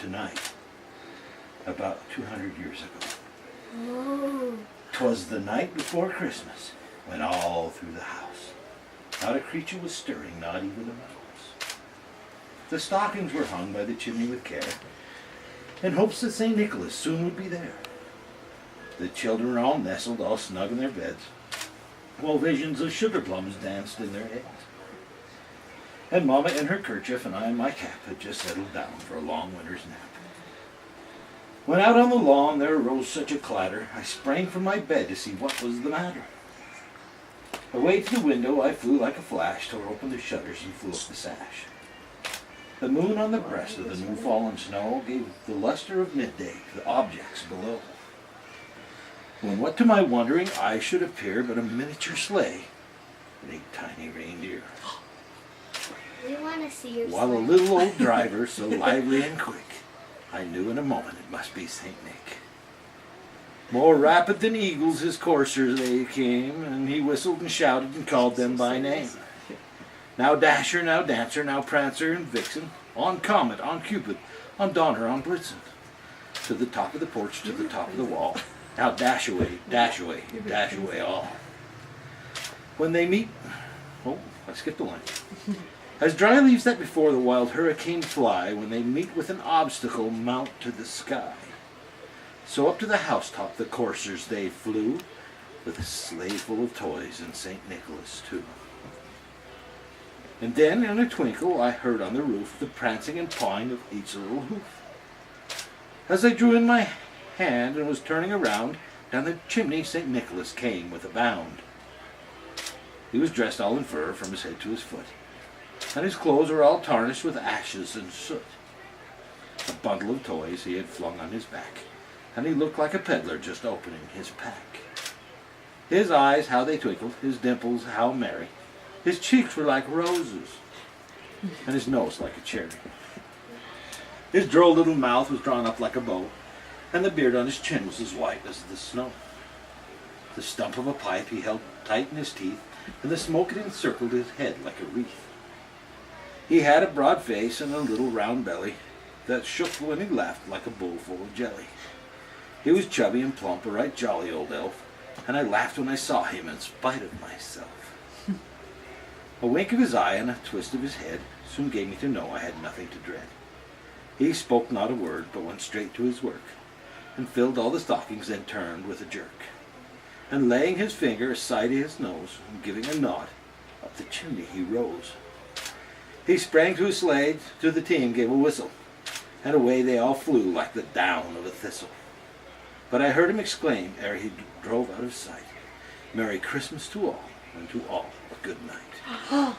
tonight, about 200 years ago. Oh. 'Twas the night before Christmas, when all through the house not a creature was stirring, not even a mouse. The stockings were hung by the chimney with care, in hopes that St. Nicholas soon would be there. The children were all nestled, all snug in their beds, while visions of sugar plums danced in their heads. And Mama in her kerchief and I in my cap had just settled down for a long winter's nap. When out on the lawn there arose such a clatter, I sprang from my bed to see what was the matter. Away to the window I flew like a flash, tore open the shutters and flew up the sash. The moon on the breast of the new fallen snow gave the luster of midday to the objects below. When what to my wondering eyes should appear but a miniature sleigh and 8 tiny reindeer. We want to see your While a sleigh. little old driver, so lively and quick, I knew in a moment it must be St. Nick. More rapid than eagles his coursers they came, and he whistled and shouted and called them by name. Now Dasher, now Dancer, now Prancer and Vixen, on Comet, on Cupid, on Donner, on Blitzen, to the top of the porch, to the top of the wall. Now dash away, dash away, dash away all. When they meet, oh, I skipped a line. As dry leaves that before the wild hurricane fly, when they meet with an obstacle, mount to the sky. So up to the housetop the coursers they flew, with a sleigh full of toys and St. Nicholas too. And then in a twinkle I heard on the roof the prancing and pawing of each little hoof. As I drew in my hand and was turning around, down the chimney St. Nicholas came with a bound. He was dressed all in fur from his head to his foot, and his clothes were all tarnished with ashes and soot. A bundle of toys he had flung on his back, and he looked like a peddler just opening his pack. His eyes, how they twinkled, his dimples, how merry. His cheeks were like roses, and his nose like a cherry. His droll little mouth was drawn up like a bow, and the beard on his chin was as white as the snow. The stump of a pipe he held tight in his teeth, and the smoke it encircled his head like a wreath. He had a broad face and a little round belly that shook when he laughed like a bowl full of jelly. He was chubby and plump, a right jolly old elf, and I laughed when I saw him in spite of myself. A wink of his eye and a twist of his head soon gave me to know I had nothing to dread. He spoke not a word, but went straight to his work, and filled all the stockings, then turned with a jerk. And laying his finger aside his nose, and giving a nod, up the chimney he rose. He sprang to his sleigh, to the team gave a whistle, and away they all flew like the down of a thistle. But I heard him exclaim, ere he drove out of sight, Merry Christmas to all, and to all a good night.